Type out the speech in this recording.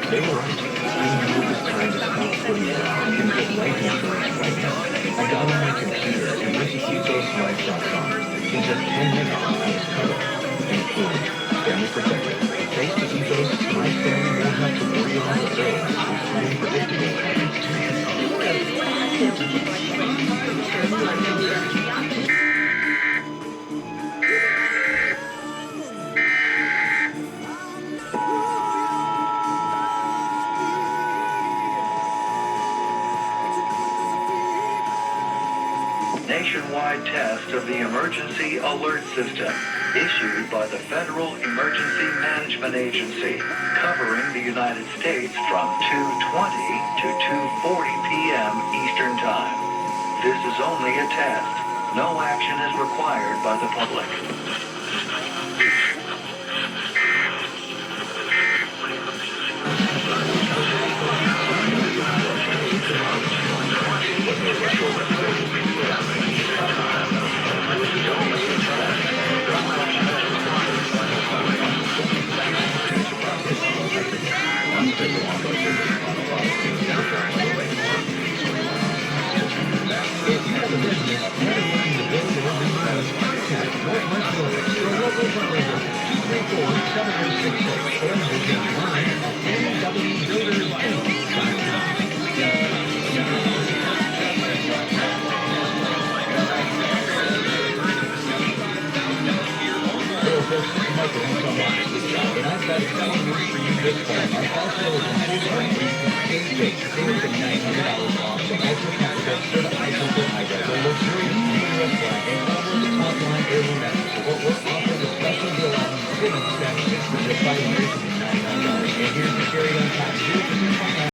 They were right. I knew it was time to stop putting rock and get life insurance right now. I got on my computer and went to ethoslife.com. In just 10 minutes, I was covered. Including family protected. Thanks to Ethos, my family won't have to worry about the bills. It's unpredictable. Nationwide test of the Emergency Alert System, issued by the Federal Emergency Management Agency, covering the United States from 2:20 to 2:40 p.m. Eastern Time. This is only a test. No action is required by the public. $599. And here's the cherry on top.